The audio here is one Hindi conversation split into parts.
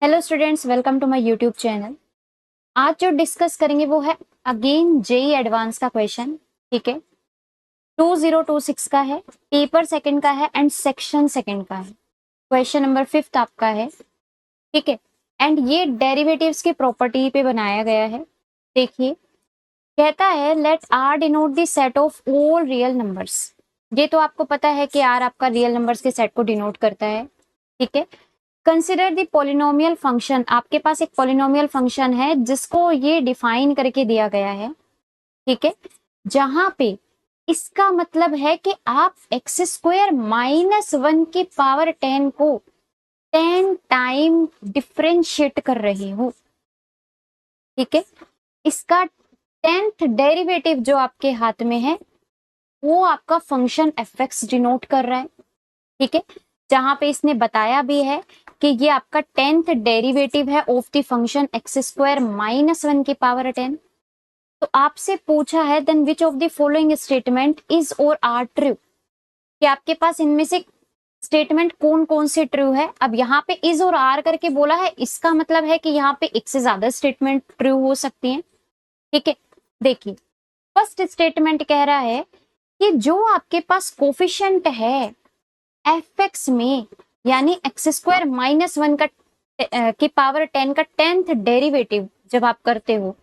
Hello students, welcome to my YouTube channel. आज जो डिस्कस करेंगे वो है अगेन जेई एडवांस का क्वेश्चन। ठीक है, 2026 का है, पेपर सेकंड का है एंड सेक्शन सेकंड का है। क्वेश्चन नंबर 5 आपका है। ठीक है, एंड ये डेरिवेटिव्स की प्रॉपर्टी पे बनाया गया है। देखिए, कहता है let R denote the set of all real numbers. ये तो आपको पता है कि आर आपका रियल नंबर्स के सेट को डिनोट करता है। ठीक है, कंसिडर द पॉलिनोमियल फंक्शन। आपके पास एक पॉलिनोमियल फंक्शन है जिसको ये डिफाइन करके दिया गया है। ठीक है, जहां पे इसका मतलब है कि आप एक्स स्क्वायर -1 की पावर 10 को 10 टाइम डिफरेंशिएट कर रहे हो। ठीक है, इसका 10th डेरिवेटिव जो आपके हाथ में है वो आपका फंक्शन एफ एक्स डिनोट कर रहा है। ठीक है, जहां पे इसने बताया भी है कि ये आपका 10th डेरिवेटिव है of the function X square -1 की पावर 10। तो आपसे पूछा है then which of the following statement is or are true, कि आपके पास इनमें से स्टेटमेंट कौन कौन से ट्रू है। अब यहाँ पे इज और आर करके बोला है, इसका मतलब है कि यहाँ पे एक से ज्यादा स्टेटमेंट ट्रू हो सकती हैं। ठीक है, देखिए फर्स्ट स्टेटमेंट कह रहा है कि जो आपके पास कोफिशिएंट है एफ एक्स में, यानी एक्स स्क्वायर -1 का की पावर 10 का 10th डेरिवेटिव जब आप करते हो,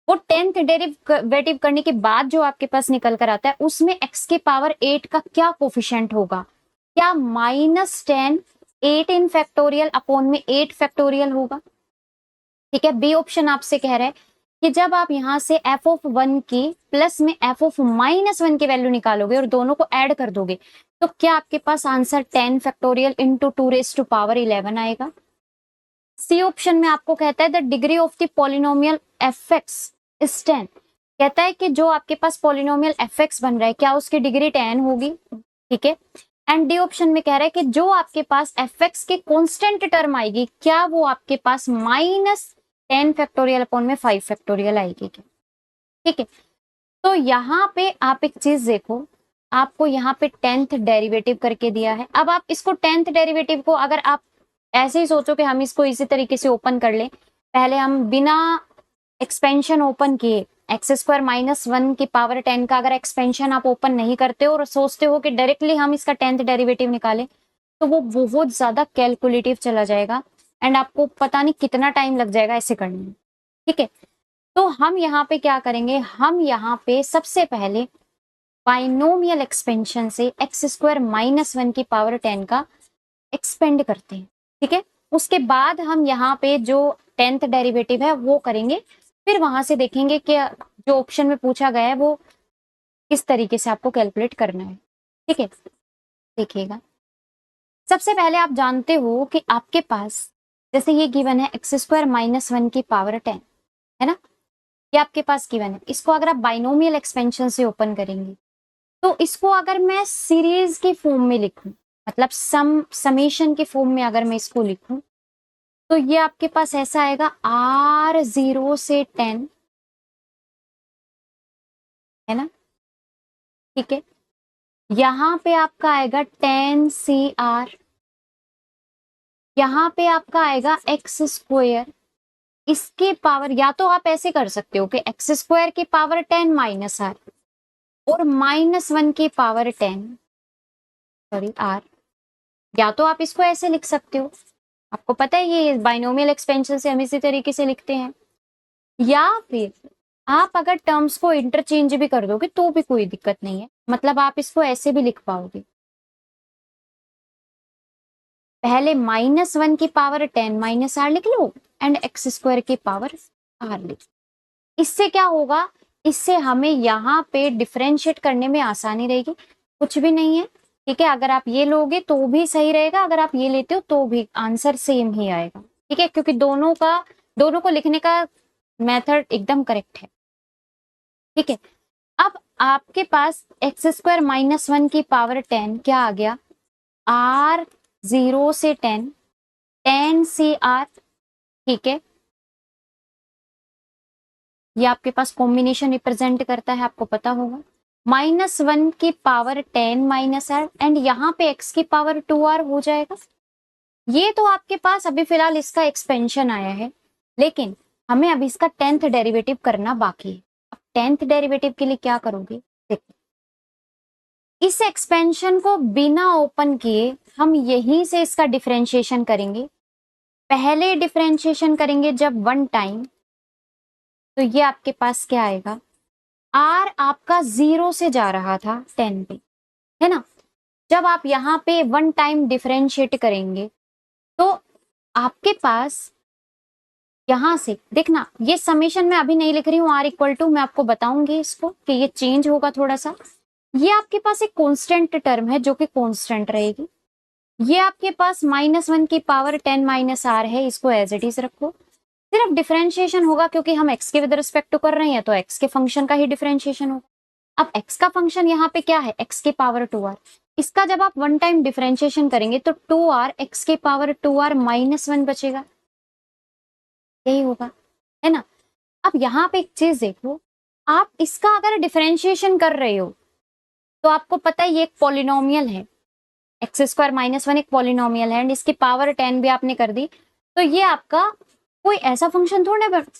वो 10th डेरिवेटिव करने के बाद जो आपके पास निकल कर आता है उसमें एक्स की पावर 8 का क्या कोफिशिएंट होगा, क्या -10 8 इन फैक्टोरियल अपॉन में 8 फैक्टोरियल होगा। ठीक है, बी ऑप्शन आपसे कह रहा है कि जब आप यहां से एफ ऑफ 1 की प्लस में एफ ऑफ -1 की वैल्यू निकालोगे और दोनों को ऐड कर दोगे तो क्या आपके पास answer 10 factorial into 2 raise to power 11 आएगा। सी ऑप्शन में आपको कहता है the degree of the polynomial f x is 10। कहता है कि जो आपके पास पॉलिनोमियल एफ एक्स बन रहा है क्या उसकी डिग्री 10 होगी। ठीक है, एंड डी ऑप्शन में कह रहा है कि जो आपके पास एफ एक्स की कॉन्स्टेंट टर्म आएगी क्या वो आपके पास -10 फैक्टोरियल अपॉन में 5 फैक्टोरियल आएगी क्या। ठीक है, तो यहाँ पे आप एक चीज देखो, आपको यहाँ पे 10th डेरिवेटिव करके दिया है। अब आप इसको 10th डेरिवेटिव को अगर आप ऐसे ही सोचो कि हम इसको इसी तरीके से ओपन कर लें, पहले हम बिना एक्सपेंशन ओपन किए एक्स स्क्वायर -1 की पावर 10 का अगर एक्सपेंशन आप ओपन नहीं करते हो और सोचते हो कि डायरेक्टली हम इसका 10th डेरिवेटिव निकालें तो वो बहुत ज्यादा कैलकुलेटिव चला जाएगा एंड आपको पता नहीं कितना टाइम लग जाएगा ऐसे करने में। ठीक है, तो हम यहाँ पे क्या करेंगे, हम यहाँ पे सबसे पहले बाइनोमियल एक्सपेंशन से एक्स स्क्वायर -1 की पावर 10 का एक्सपेंड करते हैं। ठीक है, उसके बाद हम यहाँ पे जो 10th डेरिवेटिव है वो करेंगे, फिर वहां से देखेंगे कि जो ऑप्शन में पूछा गया है वो किस तरीके से आपको कैलकुलेट करना है। ठीक है, देखिएगा सबसे पहले आप जानते हो कि आपके पास जैसे ये गिवन है एक्स स्क्वायर -1 की पावर 10 है ना, ये आपके पास गिवन है। इसको अगर आप बाइनोमियल एक्सपेंशन से ओपन करेंगे तो इसको अगर मैं सीरीज की फॉर्म में लिखूं, मतलब समेशन की फॉर्म में अगर मैं इसको लिखूं तो ये आपके पास ऐसा आएगा R0 से 10 है ना। ठीक है, यहां पे आपका आएगा 10 CR, यहां पे आपका आएगा एक्स स्क्वायर, इसके पावर या तो आप ऐसे कर सकते हो कि एक्स स्क्वायर की पावर 10 -R और -1 की पावर 10 सॉरी R, या तो आप इसको ऐसे लिख सकते हो, आपको पता है ये बाइनोमियल एक्सपेंशन से हम इसी तरीके से लिखते हैं, या फिर आप अगर टर्म्स को इंटरचेंज भी कर दोगे तो भी कोई दिक्कत नहीं है, मतलब आप इसको ऐसे भी लिख पाओगे, पहले -1 की पावर 10 -R लिख लो एंड एक्स स्क्वायर की पावर R लिख। इससे क्या होगा, इससे हमें यहाँ पे डिफरेंशिएट करने में आसानी रहेगी, कुछ भी नहीं है। ठीक है, अगर आप ये लोगे तो भी सही रहेगा, अगर आप ये लेते हो तो भी आंसर सेम ही आएगा। ठीक है, क्योंकि दोनों को लिखने का मेथड एकदम करेक्ट है। ठीक है, अब आपके पास एक्स स्क्वायर -1 की पावर 10 क्या आ गया, R0 से 10 CR। ठीक है, ये आपके पास कॉम्बिनेशन रिप्रेजेंट करता है, आपको पता होगा। -1 की पावर 10 -R एंड यहाँ पे x की पावर 2R हो जाएगा। ये तो आपके पास अभी फिलहाल इसका एक्सपेंशन आया है, लेकिन हमें अभी इसका 10th डेरिवेटिव करना बाकी है। अब 10th डेरिवेटिव के लिए क्या करोगे, देखो इस एक्सपेंशन को बिना ओपन किए हम यहीं से इसका डिफरेंशिएशन करेंगे। पहले डिफरेंशिएशन करेंगे जब वन टाइम, तो ये आपके पास क्या आएगा, आर आपका 0 से जा रहा था 10 पे, है ना। जब आप यहाँ पे वन टाइम डिफरेंशिएट करेंगे तो आपके पास यहां से देखना, ये समेशन मैं अभी नहीं लिख रही हूँ, आर इक्वल टू, मैं आपको बताऊंगी इसको कि ये चेंज होगा थोड़ा सा। ये आपके पास एक कांस्टेंट टर्म है जो कि कांस्टेंट रहेगी। ये आपके पास -1 की पावर 10 माइनस आर है, इसको एज इट इज रखो। सिर्फ डिफरेंशिएशन होगा क्योंकि हम एक्स के विद रिस्पेक्ट टू कर रहे हैं, तो एक्स के फंक्शन का ही डिफरेंशिएशन होगा। अब एक्स का फंक्शन यहाँ पे क्या है, एक्स के पावर 2r। इसका जब आप वन टाइम डिफरेंशिएशन करेंगे तो 2r एक्स के पावर 2r -1 बचेगा, यही होगा, है ना। अब यहाँ पे एक चीज देखो, आप इसका अगर डिफरेंशिएशन कर रहे हो तो आपको पता है ये एक पॉलिनोमियल है, x² - 1 एक पॉलिनोमियल है, एंड इसकी पावर 10 भी आपने कर दी, तो ये आपका कोई ऐसा फंक्शन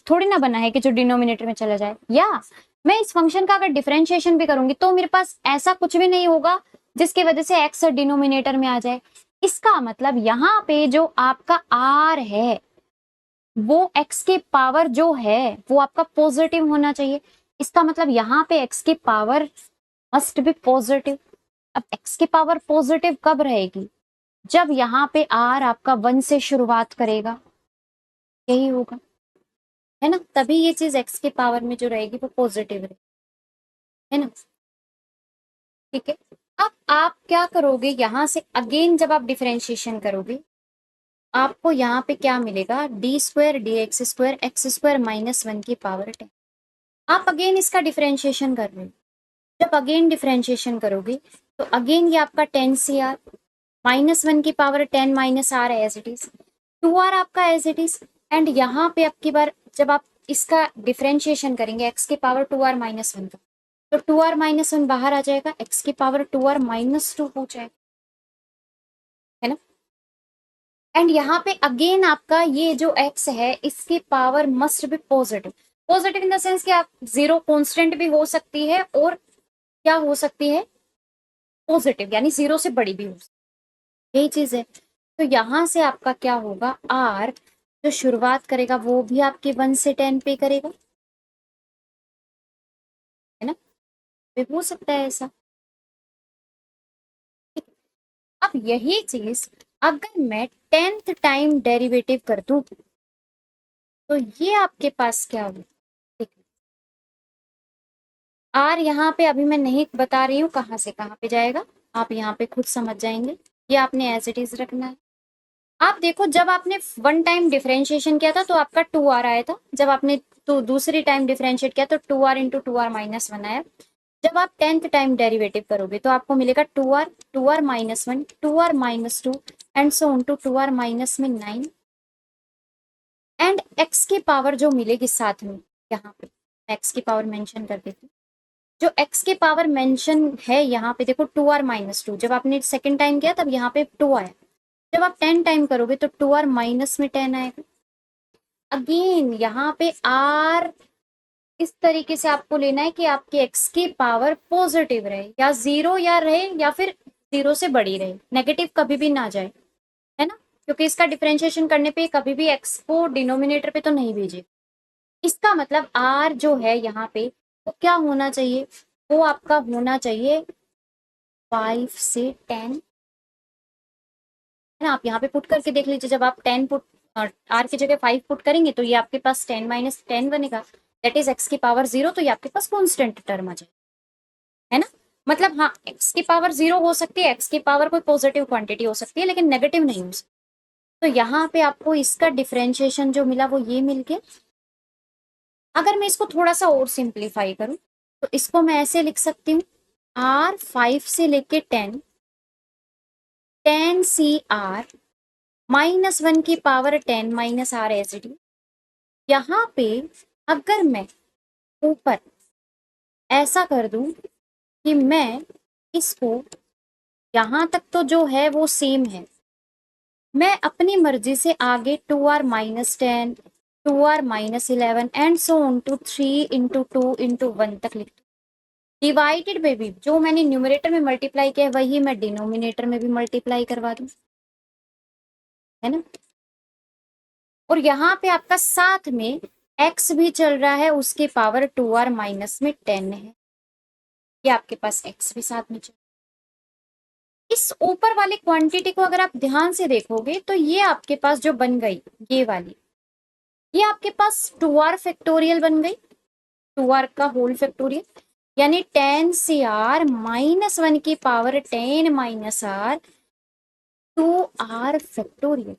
थोड़ी ना बना है कि जो डिनोमिनेटर में चला जाए। या मैं इस फंक्शन का अगर डिफरेंशिएशन भी करूंगी तो मेरे पास ऐसा कुछ भी नहीं होगा जिसकी वजह से x डिनोमिनेटर में आ जाए। इसका मतलब यहाँ पे जो आपका r है वो x के पावर जो है वो आपका पॉजिटिव होना चाहिए। इसका मतलब यहाँ पे x की पावर मस्ट बी पॉजिटिव। अब x की पावर पॉजिटिव कब रहेगी, जब यहाँ पे r आपका 1 से शुरुआत करेगा, यही होगा, है ना। तभी ये चीज x के पावर में जो रहेगी वो पॉजिटिव रहेगी, है ना। ठीक है, अब आप क्या करोगे, यहां से अगेन जब आप डिफरेंशिएशन करोगे आपको यहाँ पे क्या मिलेगा, d² dx² x² - 1 की पावर 10। आप अगेन इसका डिफरेंशिएशन कर रहे हो, जब अगेन डिफरेंशिएशन करोगे तो अगेन ये आपका 10 -1 की power 10 minus R as it is, 2r आपका एज इट इज। एंड यहाँ पे आपकी बार जब आप इसका डिफरेंशिएशन करेंगे x की पावर 2r - 1 का, तो 2r - 1 बाहर आ जाएगा, x की पावर 2r - 2 हो जाएगा, है ना। एंड यहाँ पे अगेन आपका ये जो x है इसकी power must be positive. Positive in the sense कि आप जीरो कांस्टेंट भी हो सकती है और क्या हो सकती है, पॉजिटिव, यानी जीरो से बड़ी भी हो सकती है, यही चीज है। तो यहां से आपका क्या होगा, r जो शुरुआत करेगा वो भी आपके 1 से 10 पे करेगा, है ना। भी हो सकता है ऐसा। अब यही चीज अगर मैं 10th टाइम डेरिवेटिव कर दूं तो ये आपके पास क्या होगा, आर यहाँ पे अभी मैं नहीं बता रही हूँ कहाँ से कहाँ पे जाएगा, आप यहाँ पे खुद समझ जाएंगे। ये आपने एज इट इज रखना है। आप देखो जब आपने वन टाइम डिफरेंशिएशन किया था तो आपका 2r आया था, जब आपने तो दूसरी टाइम डिफरेंशिएट किया तो 2r इंटू 2r - 1 आया। जब आप 10th टाइम डेरिवेटिव करोगे तो आपको मिलेगा 2r 2r - 1 2r - 2 and so on to 2r - 9 एंड x की पावर जो मिलेगी साथ में, यहाँ पे x की पावर मेंशन कर देती हूँ। जो x की पावर मेंशन है यहाँ पे देखो 2r - 2, जब आपने सेकंड टाइम किया तब यहाँ पे 2 आया, जब आप 10 टाइम करोगे तो 2r माइनस में 10 आएगा। अगेन यहाँ पे r इस तरीके से आपको लेना है कि आपके x की पावर पॉजिटिव रहे, या जीरो या रहे या फिर जीरो से बड़ी रहे, नेगेटिव कभी भी ना जाए, है ना। क्योंकि इसका डिफरेंशिएशन करने पे कभी भी x को डिनोमिनेटर पे तो नहीं भेजे। इसका मतलब r जो है यहाँ पे वो क्या होना चाहिए, वो आपका होना चाहिए 5 से 10, है ना। आप यहाँ पे पुट करके देख लीजिए, जब आप 10 पुट आर की जगह 5 पुट करेंगे तो ये आपके पास 10 - 10 बनेगा, दैट इज x की पावर 0, तो ये आपके पास कॉन्स्टेंट टर्म आ जाए, है ना। मतलब हाँ x की पावर 0 हो सकती है, x की पावर कोई पॉजिटिव क्वांटिटी हो सकती है लेकिन नेगेटिव नहीं हो सकती। तो यहाँ पे आपको इसका डिफरेंशिएशन जो मिला वो ये मिल गया। अगर मैं इसको थोड़ा सा और सिंप्लीफाई करूं तो इसको मैं ऐसे लिख सकती हूँ, r 5 से लेके 10 CR -1 की power 10 minus R as it is. यहाँ पे अगर मैं ऊपर ऐसा कर दूं कि मैं इसको यहाँ तक तो जो है वो सेम है, मैं अपनी मर्जी से आगे 2r-10, 2r-11 and so on to 3 × 2 × 1 तक लिख। डिवाइडेड बाय भी, जो मैंने न्यूमरेटर में मल्टीप्लाई किया है वही मैं डिनोमिनेटर में भी मल्टीप्लाई करवा दूं, है ना। और यहाँ पे आपका साथ में x भी चल रहा है, उसके पावर 2r-10 है, ये आपके पास x भी साथ में चल। इस ऊपर वाली क्वांटिटी को अगर आप ध्यान से देखोगे तो ये आपके पास जो बन गई ये वाली, ये आपके पास 2r फैक्टोरियल बन गई, 2r का होल फैक्टोरियल, यानी 10 CR-1 की power 10 - R 2r factorial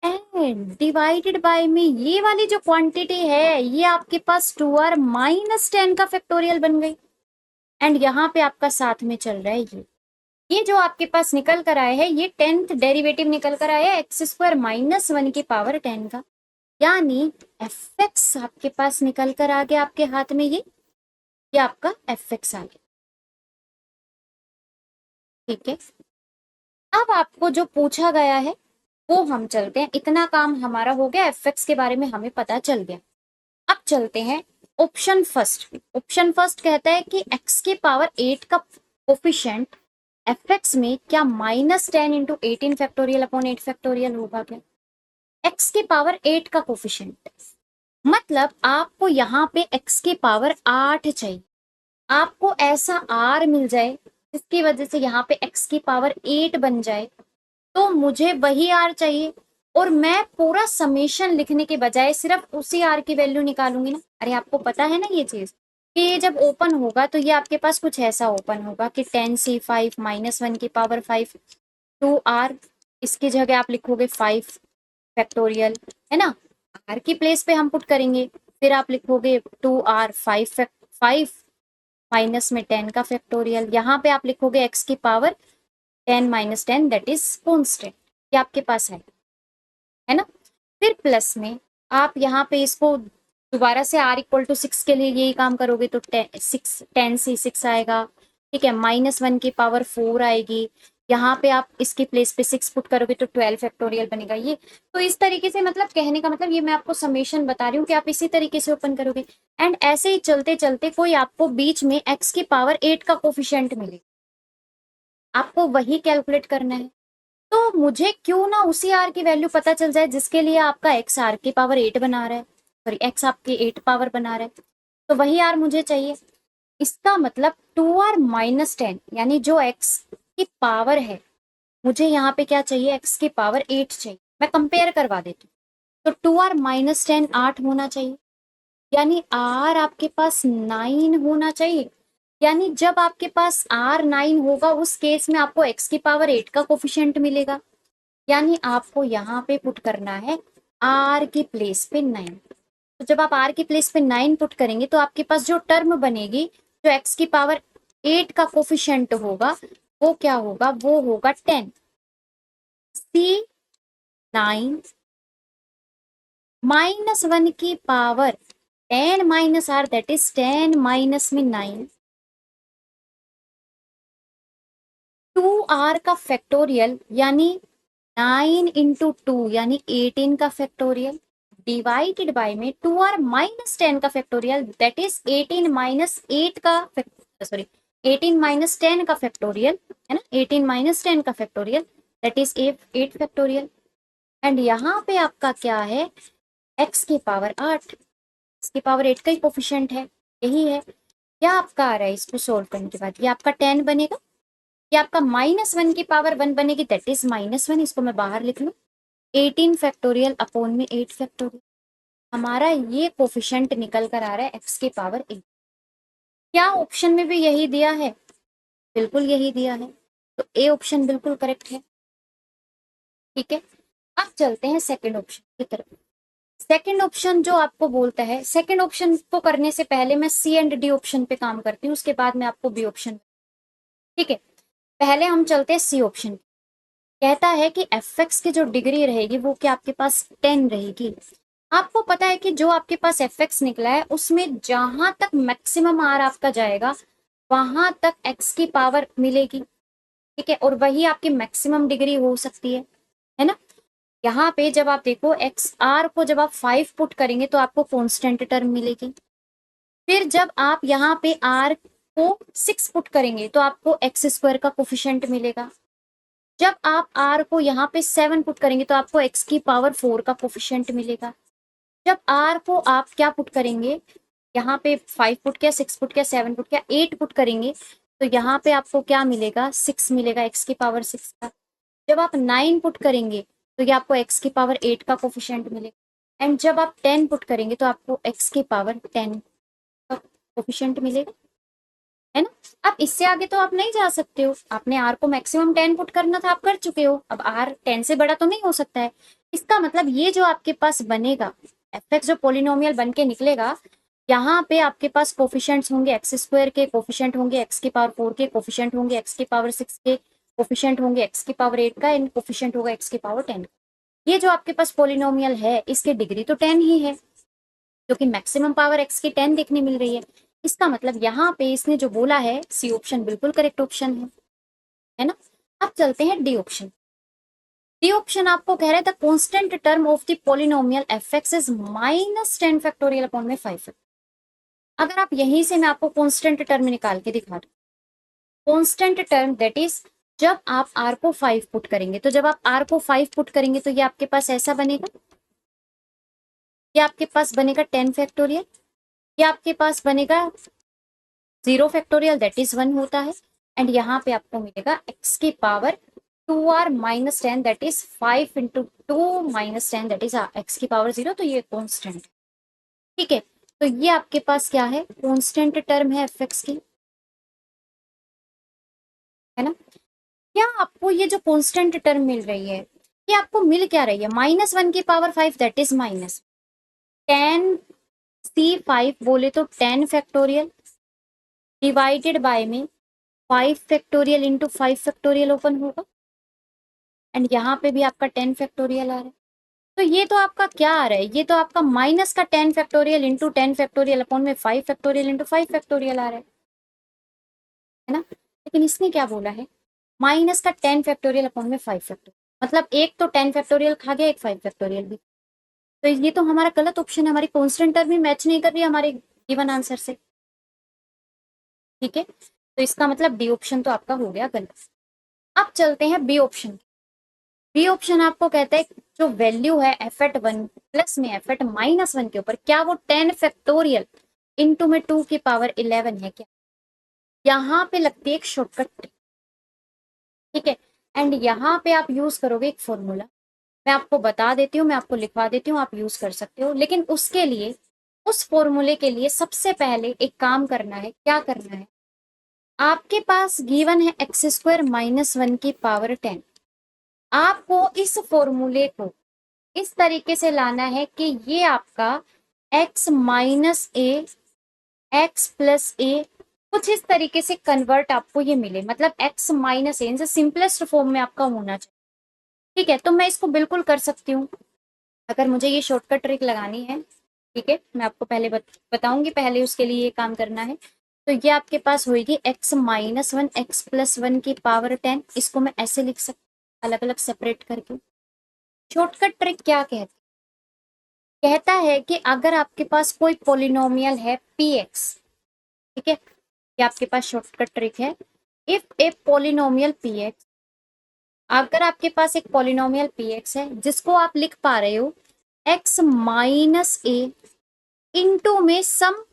and divided by में ये वाली जो क्वांटिटी है ये आपके पास 2r-10 का फैक्टोरियल बन गई। एंड यहाँ पे आपका साथ में चल रहा है ये जो आपके पास निकल कर आया है ये 10th डेरिवेटिव निकल कर आया है x² - 1 की पावर 10 का, यानी fx आपके पास निकल कर आ गया आपके हाथ में, ये आपका fx आ गया। ठीक है, अब आपको जो पूछा गया है वो हम चलते हैं, इतना काम हमारा हो गया, fx के बारे में हमें पता चल गया। अब चलते हैं ऑप्शन फर्स्ट। ऑप्शन फर्स्ट कहता है कि x के पावर 8 का कोफिशिएंट fx में क्या -10 × 18 फैक्टोरियल अपॉन 8 फैक्टोरियल होगा क्या? x के पावर 8 का कोफिशिएंट मतलब आपको यहाँ पे x के पावर 8 चाहिए, आपको ऐसा r मिल जाए जिसकी वजह से यहाँ पे x की पावर 8 बन जाए, तो मुझे वही r चाहिए और मैं पूरा समेशन लिखने के बजाय सिर्फ उसी r की वैल्यू निकालूंगी ना। अरे आपको पता है ना ये चीज कि ये जब ओपन होगा तो ये आपके पास कुछ ऐसा ओपन होगा कि 10c5 - 1 की पावर 5 2r, इसकी जगह आप लिखोगे 5 फैक्टोरियल, है ना, r की प्लेस पे हम पुट करेंगे, फिर आप लिखोगे 2r 5 माइनस में 10 का फैक्टोरियल, यहाँ पे आप लिखोगे x की पावर 10 - 10 दैट इज कॉन्स्टेंट, ये आपके पास है ना। फिर प्लस में आप यहाँ पे इसको दोबारा से r = 6 के लिए यही काम करोगे तो 10c6 आएगा, ठीक है, -1 की पावर 4 आएगी, यहाँ पे आप इसकी प्लेस पे 6 पुट करोगे तो 12 फैक्टोरियल बनेगा ये। तो इस तरीके से, मतलब कहने का मतलब ये मैं आपको समेशन बता रही हूँ कि आप इसी तरीके से ओपन करोगे एंड ऐसे ही चलते चलते कोई आपको बीच में x की पावर 8 का कोफिशिएंट मिले, आपको वही कैलकुलेट करना है। तो मुझे क्यों ना उसी r की वैल्यू पता चल जाए जिसके लिए आपका x r की पावर 8 बना रहा है, सॉरी x आपकी 8 पावर बना रहा है, तो वही r मुझे चाहिए। इसका मतलब 2r-10 यानी जो x की पावर है, मुझे यहाँ पे क्या चाहिए, x की पावर 8 चाहिए। मैं कंपेयर करवा देती हूँ, तो 2r-10 8 होना चाहिए, यानी r आपके पास 9 होना चाहिए, यानी जब आपके पास r 9 होगा उस केस में आपको x की पावर 8 का कोफिशिएंट मिलेगा, यानी आपको यहाँ पे पुट करना है r की प्लेस पे 9। तो जब आप r की प्लेस पे 9 पुट करेंगे तो आपके पास जो टर्म बनेगी, जो x की पावर 8 का कोफिशिएंट होगा वो क्या होगा, वो होगा 10 c9 -1 की power 10 - r that is 10 minus में 9 2r का फैक्टोरियल यानी 9 × 2 यानी 18 का फैक्टोरियल डिवाइडेड बाय में 2r-10 का फैक्टोरियल दैट इज 18 - 8 का सॉरी 18 - 10 का फैक्टोरियल, है ना, 18 - 10 का factorial that is 8 factorial. And यहाँ पे आपका क्या है, x की पावर 8, x की पावर 8 का ही कोफिशिएंट है, यही है। क्या आपका आ रहा है इसको सोल्व करने के बाद, ये आपका 10 बनेगा, ये आपका -1 की पावर 1 बनेगी दैट इज -1, इसको मैं बाहर लिख लूँ, 18 फैक्टोरियल अपॉन में 8 फैक्टोरियल, हमारा ये कोफिशिएंट निकल कर आ रहा है x की पावर 8। क्या ऑप्शन में भी यही दिया है? बिल्कुल यही दिया है, तो ए ऑप्शन बिल्कुल करेक्ट है। ठीक है, अब चलते हैं सेकंड ऑप्शन की तरफ। सेकंड ऑप्शन जो आपको बोलता है, सेकंड ऑप्शन को करने से पहले मैं सी एंड डी ऑप्शन पे काम करती हूँ, उसके बाद मैं आपको बी ऑप्शन, ठीक है, पहले हम चलते हैं सी ऑप्शन। कहता है कि fx की जो डिग्री रहेगी वो क्या आपके पास 10 रहेगी। आपको पता है कि जो आपके पास fx निकला है उसमें जहां तक मैक्सिमम r आपका जाएगा वहां तक x की पावर मिलेगी, ठीक है, और वही आपकी मैक्सिमम डिग्री हो सकती है। है ना। यहाँ पे जब आप देखो एक्स आर को जब आप 5 पुट करेंगे तो आपको कांस्टेंट टर्म मिलेगी। फिर जब आप यहाँ पे आर को 6 पुट करेंगे तो आपको एक्स स्क्वायर का कोफिशिएंट मिलेगा। जब आप आर को यहाँ पे 7 पुट करेंगे तो आपको एक्स की पावर 4 का कोफिशिएंट मिलेगा। जब आर को आप क्या पुट करेंगे, यहाँ पे 5 पुट किया, 6 पुट किया, 7 पुट किया, 8 पुट करेंगे तो यहाँ पे आपको क्या मिलेगा, 6 मिलेगा, एक्स की पावर 6 का। जब आप 9 पुट करेंगे तो ये आपको एक्स की पावर 8 का कोफिशिएंट मिलेगा। एंड जब आप 10 पुट करेंगे तो आपको एक्स की पावर 10 का कोफिशिएंट मिलेगा, है ना। अब इससे आगे तो आप नहीं जा सकते हो, आपने आर को मैक्सिमम 10 पुट करना था, आप कर चुके हो। अब आर 10 से बड़ा तो नहीं हो सकता है। इसका मतलब ये जो आपके पास बनेगा एफ एक्स जो पोलिनोमियल बन के निकलेगा, यहाँ पे आपके पास कोफिशिएंट्स होंगे एक्स स्क्वायर के, कोफिशिएंट होंगे एक्स की पावर 4 के, कोफिशिएंट होंगे एक्स की पावर 6 के, कोफिशिएंट होंगे एक्स की पावर 8 का, एंड कोफिशिएंट होगा एक्स की पावर 10 का। ये जो आपके पास पोलिनोमियल है इसकी डिग्री तो 10 ही है, क्योंकि मैक्सिमम पावर एक्स की 10 देखने मिल रही है। इसका मतलब यहाँ पे इसने जो बोला है सी ऑप्शन बिल्कुल करेक्ट ऑप्शन है ना। अब चलते हैं डी ऑप्शन। डी ऑप्शन आपको कह रहा था constant term of the polynomial f x is -10 factorial upon में 5। अगर आप यहीं से मैं आपको कांस्टेंट टर्म निकाल के दिखा दूं, कांस्टेंट टर्म दैट इज जब आप आर को 5 पुट करेंगे, तो जब आप आर को 5 पुट करेंगे तो ये आपके पास ऐसा बनेगा, ये आपके पास बनेगा 10 फैक्टोरियल, ये आपके पास बनेगा 0 फैक्टोरियल दैट इज 1 होता है, एंड यहाँ पे आपको मिलेगा एक्स की power 2r minus 10 that is 5 into 2 minus 10 that is x की पावर 0। तो ये कॉन्स्टेंट, ठीक है। तो ये आपके पास क्या है, कॉन्स्टेंट टर्म है एफ एक्स की, है ना। क्या आपको ये जो कॉन्स्टेंट टर्म मिल रही है, ये आपको मिल क्या रही है, -1 की पावर 5 दैट इज -10c5 बोले तो 10 फैक्टोरियल डिवाइडेड बाय में 5 फैक्टोरियल इंटू 5 फैक्टोरियल ओपन होगा, एंड यहाँ पे भी आपका 10 फैक्टोरियल आ रहा है। तो ये तो आपका क्या आ रहा है, ये तो आपका माइनस का 10 फैक्टोरियल इंटू 10 फैक्टोरियल अपॉन में 5 फैक्टोरियल इंटू 5 फैक्टोरियल आ रहा है ना। लेकिन इसने क्या बोला है, माइनस का 10 फैक्टोरियल अपॉन में 5 फैक्टोरियल, मतलब एक तो 10 फैक्टोरियल खा गया, एक 5 फैक्टोरियल भी। तो ये तो हमारा गलत ऑप्शन है, हमारी कॉन्स्टेंट टर्म भी मैच नहीं कर रही है हमारे गिवन आंसर से, ठीक है। तो इसका मतलब डी ऑप्शन तो आपका हो गया गलत। अब चलते हैं बी ऑप्शन। बी ऑप्शन आपको कहता है जो वैल्यू है एफ एट 1 प्लस में एफ एट -1 के ऊपर, क्या वो 10 फैक्टोरियल इंटू में 2 की पावर 11 है क्या। यहाँ पे लगती है एक शॉर्टकट, ठीक है। एंड यहाँ पे आप यूज करोगे एक फॉर्मूला, मैं आपको बता देती हूँ, मैं आपको लिखवा देती हूँ, आप यूज कर सकते हो। लेकिन उसके लिए, उस फॉर्मूले के लिए सबसे पहले एक काम करना है, क्या करना है, आपके पास गिवन है एक्स स्क्वायर -1 की पावर 10। आपको इस फॉर्मूले को इस तरीके से लाना है कि ये आपका x माइनस ए, एक्स प्लस ए, कुछ इस तरीके से कन्वर्ट आपको ये मिले, मतलब x माइनस ए इनसे सिंपलेस्ट फॉर्म में आपका होना चाहिए, ठीक है। तो मैं इसको बिल्कुल कर सकती हूँ अगर मुझे ये शॉर्टकट ट्रिक लगानी है, ठीक है। मैं आपको पहले बताऊंगी, पहले उसके लिए ये काम करना है। तो ये आपके पास होगी x -1 एक्स प्लस 1 की पावर 10, इसको मैं ऐसे लिख सकती हूँ अलग अलग सेपरेट करके। शॉर्टकट ट्रिक क्या कहता है कि अगर आपके पास कोई पोलिनोमियल है px, ठीक है, ये आपके पास शॉर्टकट ट्रिक है। इफ ए पोलिनोमियल px, अगर आपके पास एक पोलिनोमियल px है जिसको आप लिख पा रहे हो x माइनस ए इंटू में सम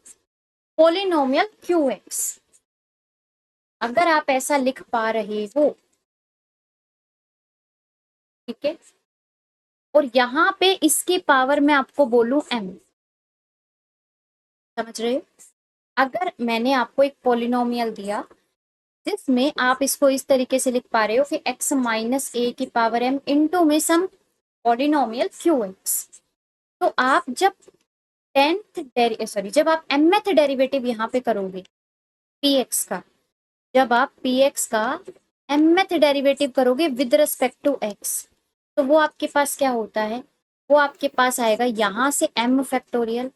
पोलिनोमियल qx, अगर आप ऐसा लिख पा रहे हो, ठीक है, और यहाँ पे इसकी पावर मैं आपको बोलूं m, समझ रहे हो। अगर मैंने आपको एक पोलिनोमियल दिया जिसमें आप इसको इस तरीके से लिख पा रहे हो कि x माइनस ए की पावर m इंटू में सम पोलिनोमियल qx, तो आप जब जब आप mth डेरिवेटिव यहाँ पे करोगे px का, जब आप px का mth डेरिवेटिव करोगे विद रिस्पेक्ट टू x, तो वो आपके पास क्या होता है, वो आपके पास आएगा यहाँ से m फैक्टोरियल,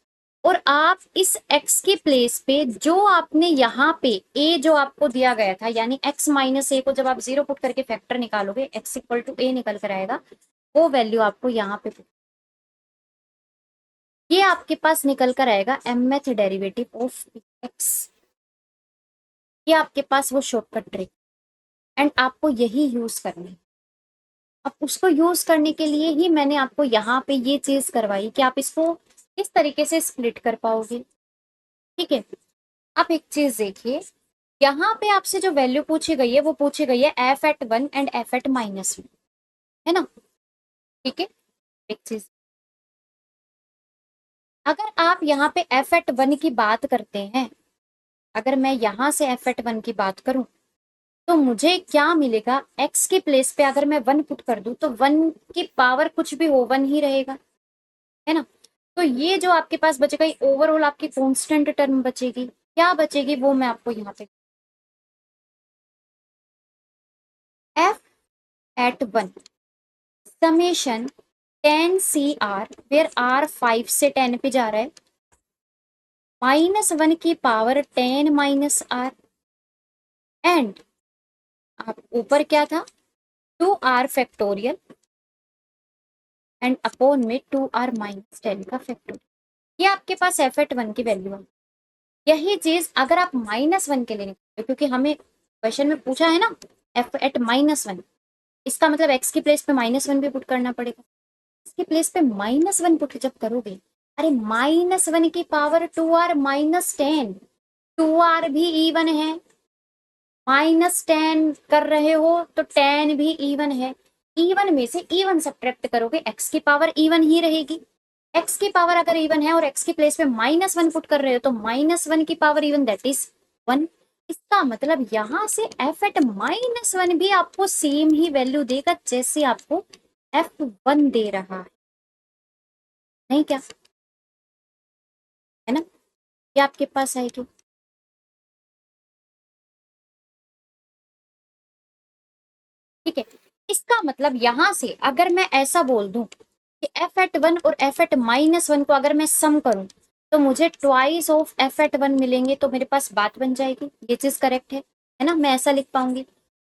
और आप इस x की प्लेस पे जो आपने यहाँ पे a जो आपको दिया गया था, यानी x माइनस ए को जब आप 0 पुट करके फैक्टर निकालोगे x इक्वल टू a निकल कर आएगा, वो वैल्यू आपको यहाँ पे, ये आपके पास निकल कर आएगा mth डेरिवेटिव ऑफ x। ये आपके पास वो शॉर्टकट ट्रिक, एंड आपको यही यूज करनी है। अब उसको यूज करने के लिए ही मैंने आपको यहाँ पे ये चीज करवाई कि आप इसको किस तरीके से स्प्लिट कर पाओगे। ठीक है, आप एक चीज देखिए, यहाँ पे आपसे जो वैल्यू पूछी गई है वो पूछी गई है f@1 एंड f@-1, है ना। ठीक है, एक चीज, अगर आप यहाँ पे f@1 की बात करते हैं, अगर मैं यहाँ से f@1 की बात करूं तो मुझे क्या मिलेगा, x की प्लेस पे अगर मैं 1 पुट कर दूं तो 1 की पावर कुछ भी हो 1 ही रहेगा, है ना। तो ये जो आपके पास बचेगा, ये ओवरऑल आपकी कांस्टेंट टर्म बचेगी। क्या बचेगी वो मैं आपको यहाँ पे, f@1 summation 10 CR, where R 5 से 10 पे जा रहा है, -1 की पावर 10 - R, एंड आप ऊपर क्या था, 2R फैक्टोरियल, एंड अपॉन में 2R - 10 का फैक्टोरियल। ये आपके पास f@1 की वैल्यू है। यही चीज अगर आप -1 के लिए निकालो, क्योंकि हमें क्वेश्चन में पूछा है ना f@-1, इसका मतलब x की प्लेस पे -1 भी पुट करना पड़ेगा। इसकी प्लेस पे -1 पुट जब करोगे, अरे -1 की पावर 2R - 10, 2R भी इवन है, -10 कर रहे हो तो 10 भी इवन है, इवन में से इवन सब्ट्रैक्ट करोगे, x की पावर इवन ही रहेगी। x की पावर अगर इवन है और x की प्लेस पे -1 पुट कर रहे हो तो -1 की पावर इवन, दैट इज 1। इसका मतलब यहां से f@-1 भी आपको सेम ही वैल्यू देगा जैसे आपको f1 दे रहा है, नहीं क्या, है ना। ये आपके पास आएगी। ठीक है, इसका मतलब यहां से अगर मैं ऐसा बोल दूं कि f@1 और f@-1 को अगर मैं सम करूं तो मुझे ट्वाइस ऑफ f@1 मिलेंगे, तो मेरे पास बात बन जाएगी, ये चीज करेक्ट है ना, मैं ऐसा लिख पाऊंगी।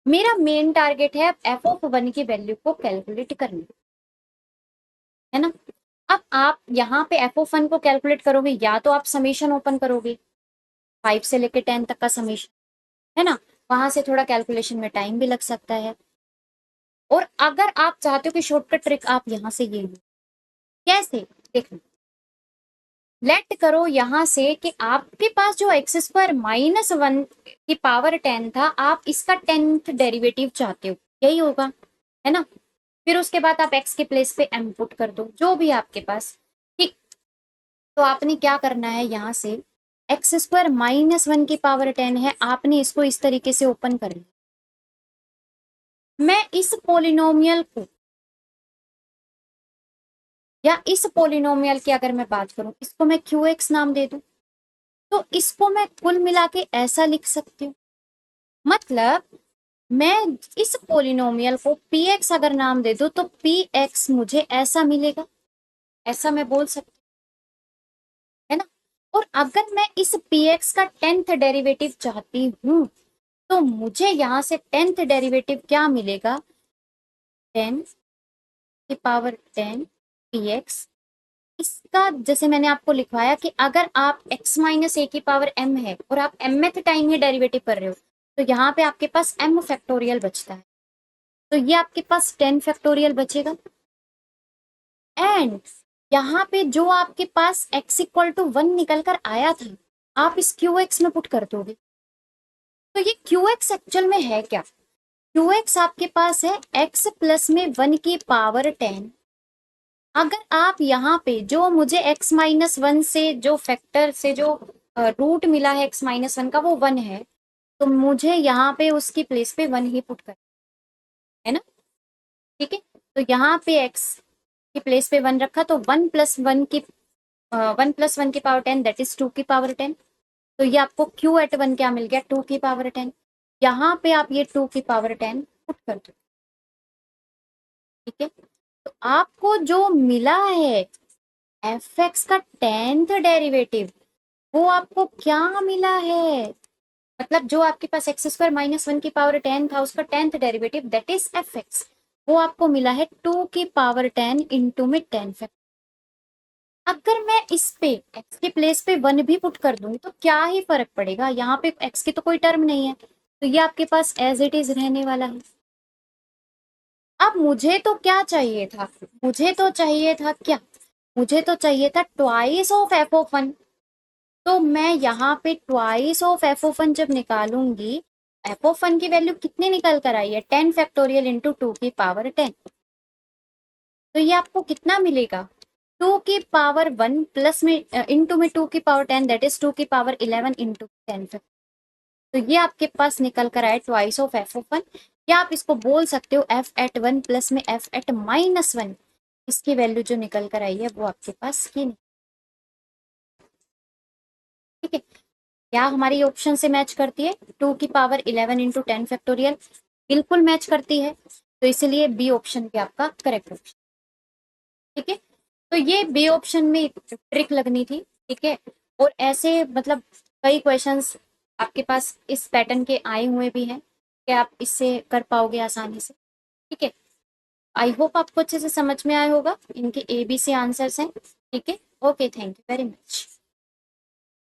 मेरा मेन टारगेट है f(1) की वैल्यू को कैलकुलेट करना, है ना। अब आप यहाँ पे f(1) को कैलकुलेट करोगे, या तो आप समेशन ओपन करोगे 5 से लेके 10 तक का समेशन, है ना, वहां से थोड़ा कैलकुलेशन में टाइम भी लग सकता है। और अगर आप चाहते हो कि शॉर्टकट ट्रिक आप यहाँ से ये लो, कैसे, देखो, लेट करो यहाँ से कि आपके पास जो x² - 1 की पावर 10 था, आप इसका 10th डेरिवेटिव चाहते हो, यही होगा, है ना। फिर उसके बाद आप x के प्लेस पे m पुट कर दो, जो भी आपके पास, ठीक। तो आपने क्या करना है, यहाँ से x² - 1 की पावर 10 है, आपने इसको इस तरीके से ओपन कर लिया। मैं इस पोलिनोमियल को, या इस पोलिनोमियल की अगर मैं बात करूं, इसको मैं QX नाम दे दूं, तो इसको मैं कुल मिला के ऐसा लिख सकती हूँ। मतलब मैं इस पोलिनोमियल को PX अगर नाम दे दूं तो PX मुझे ऐसा मिलेगा, ऐसा मैं बोल सकती हूँ, है ना। और अगर मैं इस PX का 10th डेरिवेटिव चाहती हूँ तो मुझे यहाँ से 10th डेरिवेटिव क्या मिलेगा, 10 की पावर 10 PX। इसका जैसे मैंने आपको लिखवाया कि अगर आप x - a की पावर m है और आप mth टाइम ही डेरिवेटिव कर रहे हो, तो यहाँ पे आपके पास m फैक्टोरियल बचता है, तो ये आपके पास 10 फैक्टोरियल बचेगा। एंड यहाँ पे जो आपके पास x = 1 निकल कर आया था, आप इस QX में पुट कर दोगे। तो ये QX एक्चुअल में है क्या, QX आपके पास है x प्लस में 1 की पावर 10। अगर आप यहाँ पे जो मुझे x - 1 से जो फैक्टर से जो रूट मिला है x - 1 का, वो 1 है, तो मुझे यहाँ पे उसकी प्लेस पे 1 ही पुट कर, है ना। ठीक है, तो यहाँ पे x की प्लेस पे 1 रखा, तो 1 + 1 की 1 + 1 की पावर 10, दैट इज 2 की पावर 10। तो ये आपको Q@1 क्या मिल गया, 2 की पावर 10। यहाँ पे आप ये 2 की पावर 10 पुट कर दो। ठीक है, तो आपको जो मिला है fx का 10th डेरिवेटिव, वो आपको क्या मिला है, मतलब जो आपके पास x² - 1 की पावर 10 था, उसका 10th derivative, that is fx। वो आपको मिला है 2 की पावर 10 इंटू में 10 फैक्टर। अगर मैं इस पे x के प्लेस पे 1 भी पुट कर दूंगी तो क्या ही फर्क पड़ेगा, यहाँ पे x की तो कोई टर्म नहीं है, तो ये आपके पास एज इट इज रहने वाला है। अब मुझे तो क्या चाहिए था, मुझे तो चाहिए था क्या, मुझे तो चाहिए था ट्वाइस ऑफ एफ ऑफ 1। तो मैं यहाँ पे ट्वाइस ऑफ एफ ऑफ 1 जब निकालूंगी, एफ ऑफ 1 की वैल्यू कितनी निकल कर आई है, 10 फैक्टोरियल इंटू 2 की पावर 10। तो ये आपको कितना मिलेगा, 2 की पावर 1 प्लस में इंटू में 2 की पावर 10, दैट इज 2 की पावर 11 इंटू 10। तो ये आपके पास निकल कर आए ट्वाइस ऑफ एफ ऑफ 1, या आप इसको बोल सकते हो एफ एट 1 प्लस में एफ एट -1। इसकी वैल्यू जो निकल कर आई है वो आपके पास ये, ठीक है। क्या हमारी ऑप्शन से मैच करती है, 2 की पावर 11 इंटू 10 फैक्टोरियल, बिल्कुल मैच करती है। तो इसलिए बी ऑप्शन भी आपका करेक्ट ऑप्शन, ठीक है। तो ये बी ऑप्शन में एक ट्रिक लगनी थी, ठीक है। और ऐसे मतलब कई क्वेश्चंस आपके पास इस पैटर्न के आए हुए भी हैं कि आप इससे कर पाओगे आसानी से, ठीक है। आई होप आपको अच्छे से समझ में आया होगा, इनके ABC आंसर्स हैं, ठीक है। Okay, thank you very much.